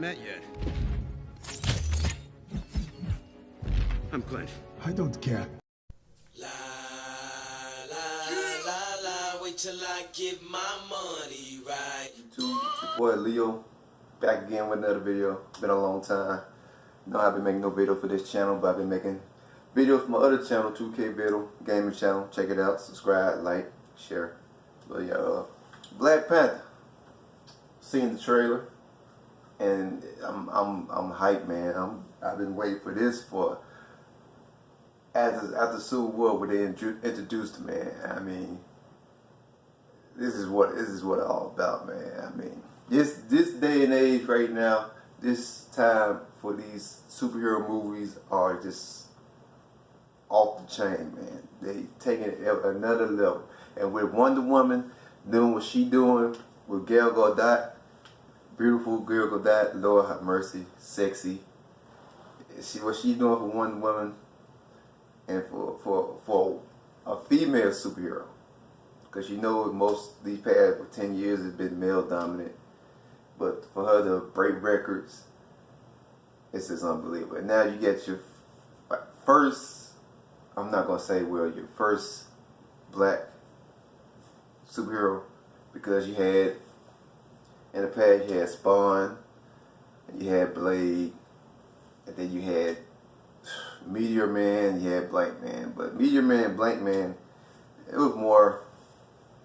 met yet. I'm Clint. I don't care. La la la la, wait till I get my money right. YouTube, it's your boy Leo, back again with another video. Been a long time. No, I've been making no video for this channel, but I've been making videos for my other channel, 2K Video Gaming Channel. Check it out, subscribe, like, share. But yeah, Black Panther. Seen the trailer, and I'm hyped, man. I've been waiting for this for after Civil War, where they introduced the man. I mean, this is what it's all about, man. I mean, this day and age right now, this time for these superhero movies are just off the chain, man. They taking it another level, and with Wonder Woman doing what she doing with Gal Gadot, beautiful Gal Gadot, Lord have mercy, sexy. What she doing for Wonder Woman, and for a female superhero, because you know most these past 10 years has been male dominant, but for her to break records, it's just unbelievable. And now you get your first, I'm not gonna say your first black superhero, because you had in the past you had Spawn, and you had Blade, and then you had Meteor Man, you had Blank Man. But Meteor Man, Blank Man, it was more,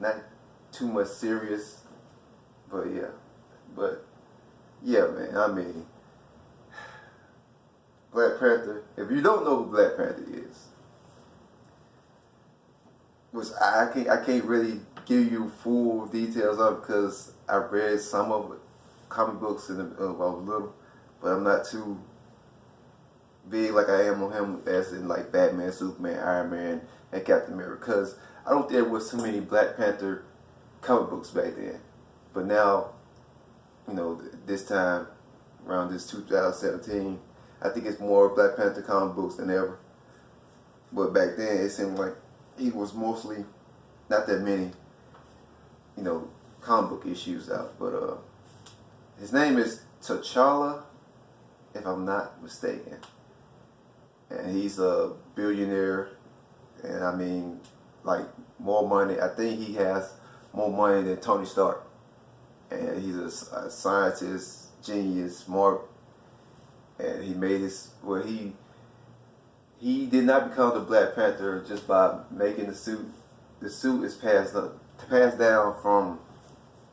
not too much serious, but yeah, man. I mean, Black Panther. If you don't know who Black Panther is, which I can't really give you full details of, because I read some of it, comic books when I was little, but I'm not too big like I am on him as in like Batman, Superman, Iron Man, and Captain America, because I don't think there was too many Black Panther comic books back then. But now, you know, this time around this 2017, I think it's more Black Panther comic books than ever. But back then it seemed like he was mostly not that many, you know, comic book issues out. But his name is T'Challa, if I'm not mistaken. And he's a billionaire, and I mean, like, more money. I think he has more money than Tony Stark. And he's a scientist, genius, smart, and he made his, well, he did not become the Black Panther just by making the suit. The suit is passed down from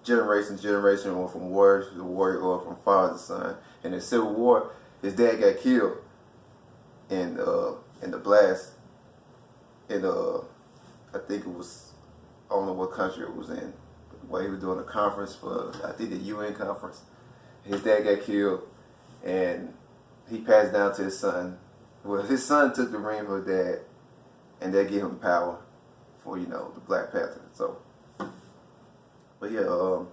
generation to generation, or from warrior to warrior, or from father to son. And in the Civil War, his dad got killed in the blast in I think it was, I don't know what country it was in, while he was doing a conference for, I think, the UN conference. His dad got killed, and he passed down to his son. Well, his son took the ring from his dad, and that gave him power for, you know, the Black Panther. So, but yeah,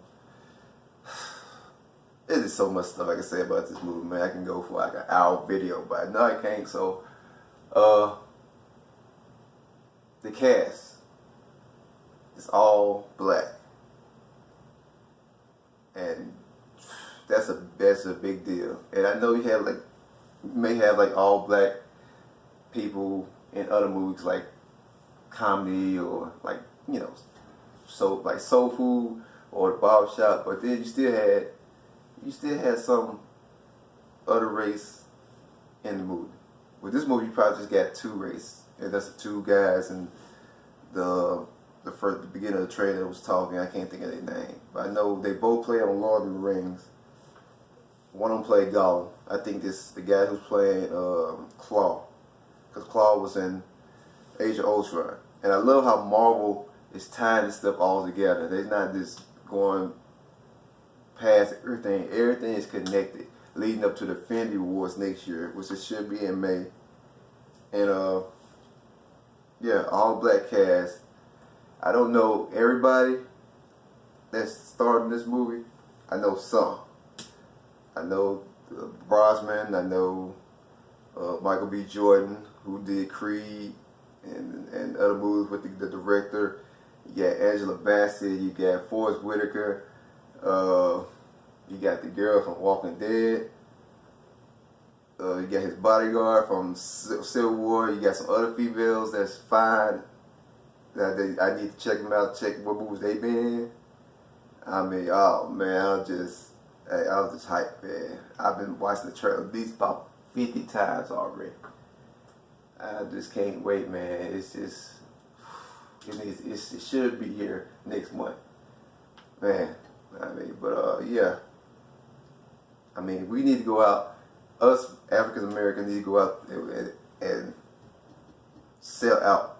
there's just so much stuff I can say about this movie, man. I can go for like an hour video, but no, I can't. So, the cast is all black, and that's a big deal. And I know you may have like all black people in other movies, like comedy, or like, you know, so like Soul Food or The Barbershop, but then you still had some other race in the movie. With this movie, you probably just got two races, and that's the two guys in the beginning of the trailer was talking. I can't think of their name, but I know they both play on Lord of the Rings. One of them played Gollum. I think the guy who's playing Claw, because Claw was in Age of Ultron. And I love how Marvel is tying this stuff all together. They're not just going past everything. Everything is connected, leading up to the Infinity Wars next year, which it should be in May. And yeah, all black cast. I don't know everybody that's starring this movie. I know some. I know Brosnan. I know Michael B. Jordan, who did Creed and other movies with the director. You got Angela Bassett. You got Forrest Whitaker. You got the girl from Walking Dead. You got his bodyguard from Civil War. You got some other females that's fine. I need to check them out, check what movies they been in. I mean, oh man, I was just hyped, man. I've been watching the trailer at least about 50 times already. I just can't wait, man. It's just, it should be here next month, man. I mean, but yeah. I mean, we need to go out. Us African Americans need to go out and sell out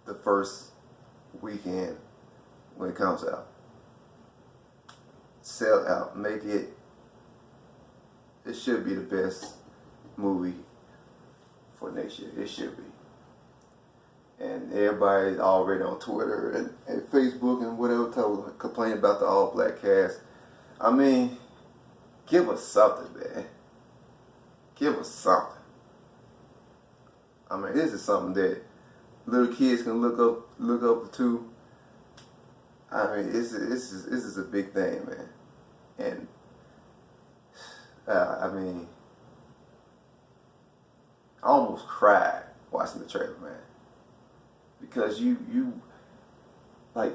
the first weekend when it comes out. Sell out. Make it. It should be the best movie for next year. It should be. And everybody's already on Twitter and Facebook and whatever complaining about the all black cast. I mean, give us something, man. Give us something. I mean, this is something that little kids can look up to. I mean, this is a big thing, man. And I mean, I almost cried watching the trailer, man. Because you like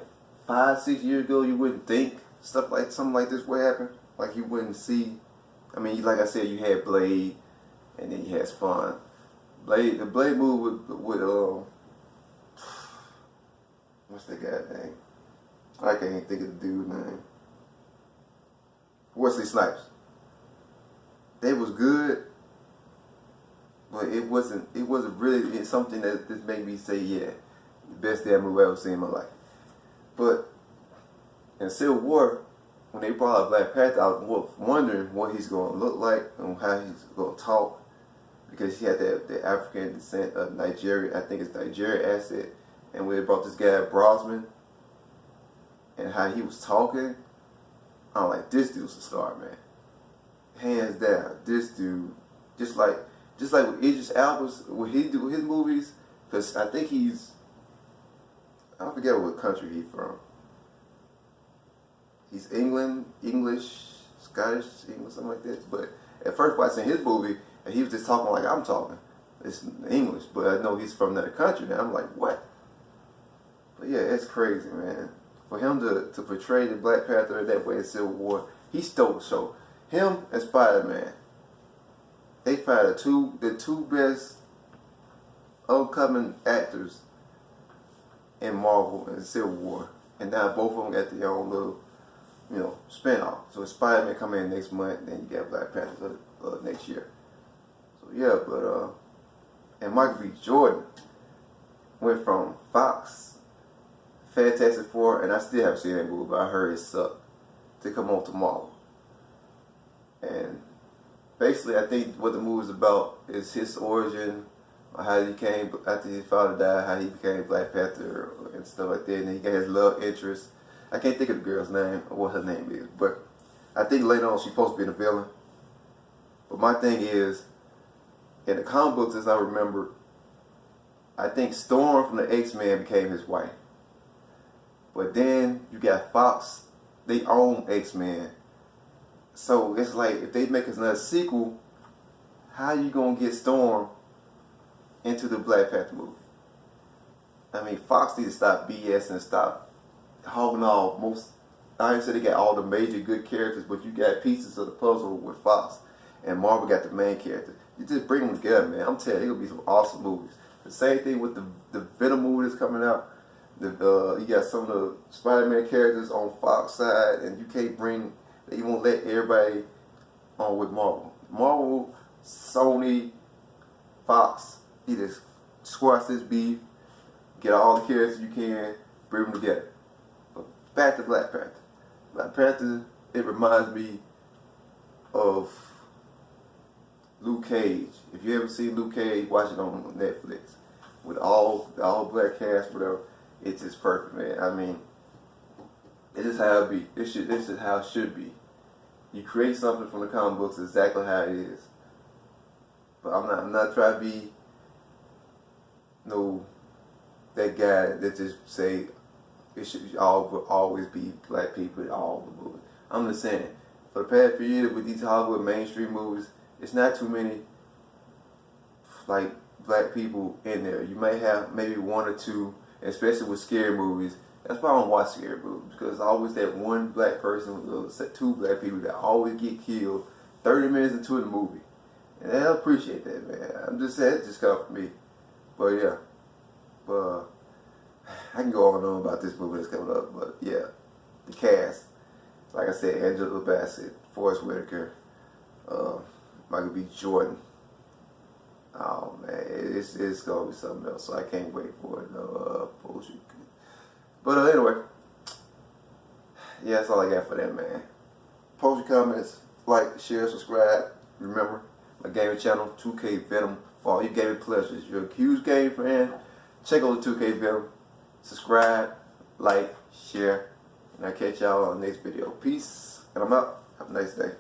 5-6 years ago, you wouldn't think something like this would happen. Like you wouldn't see. I mean, like I said, you had Blade, and then you had Spawn. The Blade movie with what's that guy's name? I can't even think of the dude's name. Wesley Snipes. They was good, but it wasn't really something that just made me say, yeah, the best damn movie I've ever seen in my life. But in Civil War, when they brought out Black Panther, I was wondering what he's going to look like and how he's going to talk, because he had the African descent of Nigeria. I think it's Nigeria asset. And when they brought this guy Brosman and how he was talking, I'm like, this dude's a star, man. Hands down, this dude, just like with Idris Elba's, when he do his movies, because I think I forget what country he's from. He's English, Scottish, English, something like that. But at first, when I seen his movie, and he was just talking like I'm talking, it's English, but I know he's from another country, and I'm like, what? But yeah, it's crazy, man. For him to portray the Black Panther that way in Civil War, he stole the show. Him and Spider-Man, they found the two best upcoming actors in Marvel and Civil War, and now both of them got their own little, spin-off. So Spider-Man coming in next month, and then you got Black Panther next year. So yeah, but and Michael B. Jordan went from Fox, Fantastic Four, and I still haven't seen that movie, but I heard it sucked, to come on to Marvel. And basically, I think what the movie's about is his origin, how he came after his father died, how he became Black Panther and stuff like that. And he got his love interest. I can't think of the girl's name or what her name is, but I think later on she's supposed to be the villain. But my thing is, in the comic books, as I remember, I think Storm from the X-Men became his wife. But then you got Fox, they own X-Men. So it's like, if they make us another sequel, how you gonna get Storm into the Black Panther movie? I mean, Fox needs to stop BS and stop hogging all most. I ain't say they got all the major good characters, but you got pieces of the puzzle with Fox, and Marvel got the main character. You just bring them together, man. I'm telling you, it'll be some awesome movies. The same thing with the Venom movie that's coming out. You got some of the Spider-Man characters on Fox side, and you can't bring. You won't let everybody on with Marvel. Marvel, Sony, Fox. You just squash this beef, get all the characters you can, bring them together. But back to Black Panther. Black Panther, it reminds me of Luke Cage. If you ever seen Luke Cage, watch it on Netflix. With all black cast, whatever, it's just perfect, man. I mean, this is how it be. This is how it should be. You create something from the comic books exactly how it is. But I'm not trying to be that guy that just say it should always be black people in all the movies. I'm just saying, for the past few years with these Hollywood mainstream movies, it's not too many like black people in there. You may have maybe one or two, especially with scary movies. That's why I don't watch scary movies, because there's always that one black person, two black people that always get killed 30 minutes into the movie. And I appreciate that, man. I'm just saying, it just come from me. But yeah, I can go on and on about this movie that's coming up. But yeah, the cast, like I said, Angela Bassett, Forrest Whitaker, Michael B. Jordan. Oh man, it's gonna be something else. So I can't wait for it. But anyway, yeah, that's all I got for that, man. Post your comments, like, share, subscribe. Remember, my gaming channel, 2K Venom, for all your gaming pleasures. If you're a huge game fan, check out the 2K Venom. Subscribe, like, share, and I'll catch y'all on the next video. Peace, and I'm out. Have a nice day.